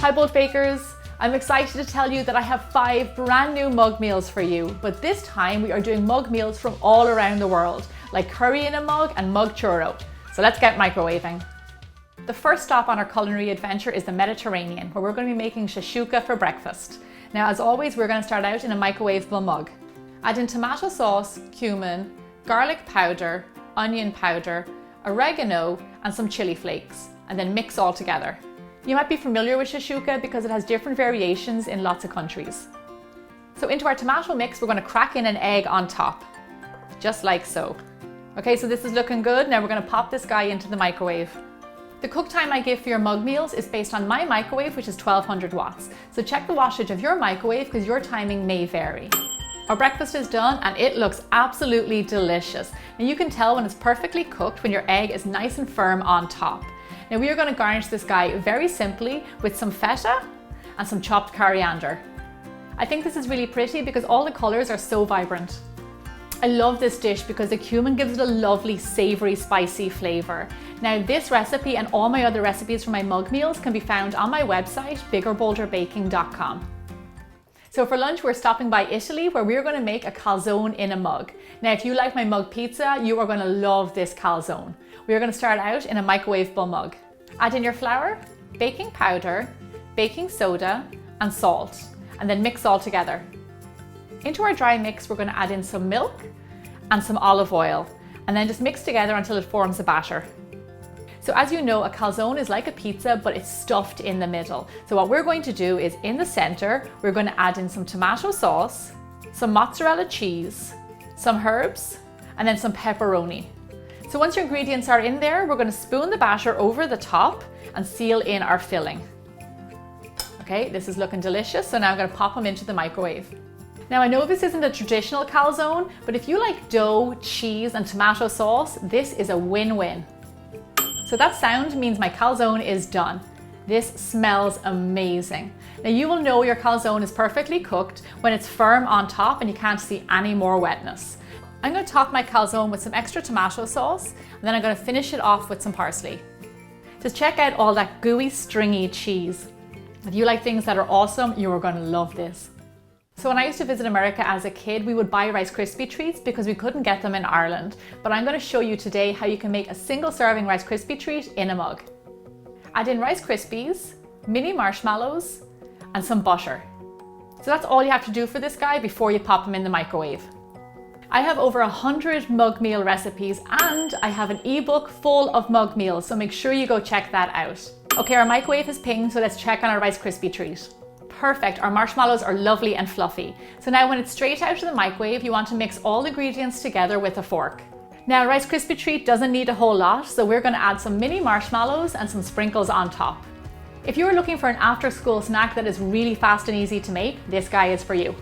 Hi Bold Bakers! I'm excited to tell you that I have 5 brand new mug meals for you, but this time we are doing mug meals from all around the world, like curry in a mug and mug churro. So let's get microwaving. The first stop on our culinary adventure is the Mediterranean, where we're going to be making shashuka for breakfast. Now, as always, we're going to start out in a microwavable mug. Add in tomato sauce, cumin, garlic powder, onion powder, oregano, and some chili flakes, and then mix all together. You might be familiar with shashuka because it has different variations in lots of countries. So into our tomato mix, we're going to crack in an egg on top, just like so. Okay, so this is looking good. Now we're going to pop this guy into the microwave. The cook time I give for your mug meals is based on my microwave, which is 1200 watts. So check the wattage of your microwave because your timing may vary. Our breakfast is done and it looks absolutely delicious. Now you can tell when it's perfectly cooked when your egg is nice and firm on top. Now we are going to garnish this guy very simply with some feta and some chopped coriander. I think this is really pretty because all the colours are so vibrant. I love this dish because the cumin gives it a lovely savoury spicy flavour. Now this recipe and all my other recipes for my mug meals can be found on my website biggerbolderbaking.com. So for lunch we're stopping by Italy where we're going to make a calzone in a mug. Now if you like my mug pizza, you are going to love this calzone. We are going to start out in a microwavable mug. Add in your flour, baking powder, baking soda and salt, and then mix all together. Into our dry mix we're going to add in some milk and some olive oil and then just mix together until it forms a batter. So as you know, a calzone is like a pizza, but it's stuffed in the middle. So what we're going to do is in the center, we're going to add in some tomato sauce, some mozzarella cheese, some herbs, and then some pepperoni. So once your ingredients are in there, we're going to spoon the batter over the top and seal in our filling. Okay, this is looking delicious. So now I'm going to pop them into the microwave. Now I know this isn't a traditional calzone, but if you like dough, cheese, and tomato sauce, this is a win-win. So that sound means my calzone is done. This smells amazing. Now you will know your calzone is perfectly cooked when it's firm on top and you can't see any more wetness. I'm going to top my calzone with some extra tomato sauce and then I'm going to finish it off with some parsley. Just check out all that gooey, stringy cheese. If you like things that are awesome, you are going to love this. So when I used to visit America as a kid, we would buy Rice Krispie treats because we couldn't get them in Ireland. But I'm going to show you today how you can make a single serving Rice Krispie treat in a mug. Add in Rice Krispies, mini marshmallows, and some butter. So that's all you have to do for this guy before you pop him in the microwave. I have over 100 mug meal recipes and I have an ebook full of mug meals, so make sure you go check that out. Okay, our microwave is pinged, so let's check on our Rice Krispie treat. Perfect, our marshmallows are lovely and fluffy. So now when it's straight out of the microwave, you want to mix all the ingredients together with a fork. Now a Rice Krispie treat doesn't need a whole lot, so we're going to add some mini marshmallows and some sprinkles on top. If you're looking for an after school snack that is really fast and easy to make, this guy is for you.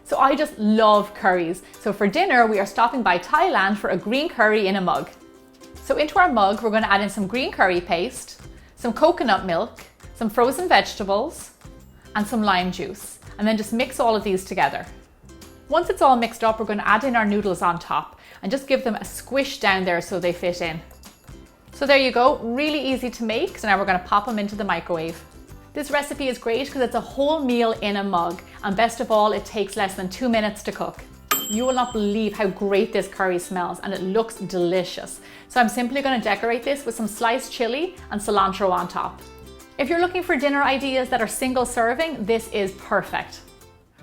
So I just love curries. So for dinner, we are stopping by Thailand for a green curry in a mug. So into our mug, we're going to add in some green curry paste, some coconut milk, some frozen vegetables, and some lime juice, and then just mix all of these together. Once it's all mixed up, we're going to add in our noodles on top and just give them a squish down there so they fit in. So there you go, really easy to make. So now we're going to pop them into the microwave. This recipe is great because it's a whole meal in a mug, and best of all, it takes less than 2 minutes to cook. You will not believe how great this curry smells and it looks delicious. So I'm simply going to decorate this with some sliced chili and cilantro on top. If you're looking for dinner ideas that are single serving, this is perfect.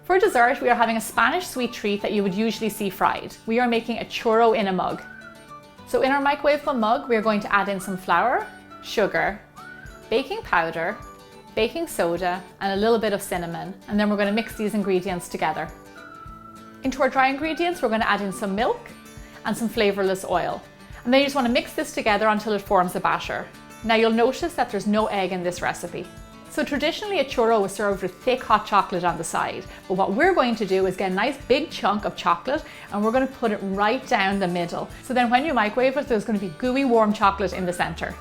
For dessert, we are having a Spanish sweet treat that you would usually see fried. We are making a churro in a mug. So in our microwavable mug, we are going to add in some flour, sugar, baking powder, baking soda, and a little bit of cinnamon. And then we're going to mix these ingredients together. Into our dry ingredients, we're going to add in some milk and some flavorless oil. And then you just want to mix this together until it forms a batter. Now you'll notice that there's no egg in this recipe. So traditionally a churro was served with thick hot chocolate on the side, but what we're going to do is get a nice big chunk of chocolate and we're going to put it right down the middle. So then when you microwave it, there's going to be gooey warm chocolate in the center.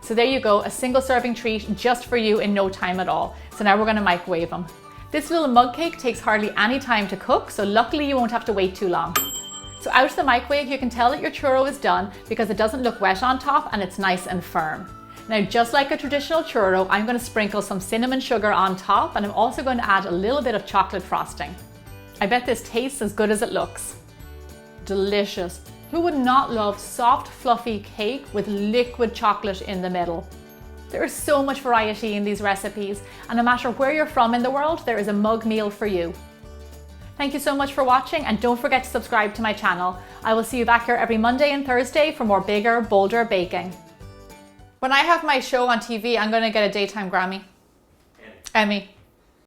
So there you go, a single serving treat just for you in no time at all. So now we're going to microwave them. This little mug cake takes hardly any time to cook, so luckily you won't have to wait too long. So out of the microwave, you can tell that your churro is done because it doesn't look wet on top and it's nice and firm. Now, just like a traditional churro, I'm going to sprinkle some cinnamon sugar on top, and I'm also going to add a little bit of chocolate frosting. I bet this tastes as good as it looks. Delicious. Who would not love soft, fluffy cake with liquid chocolate in the middle? There is so much variety in these recipes, and no matter where you're from in the world, there is a mug meal for you. Thank you so much for watching, and don't forget to subscribe to my channel. I will see you back here every Monday and Thursday for more bigger, bolder baking. When I have my show on TV, I'm going to get a daytime Grammy. Emmy.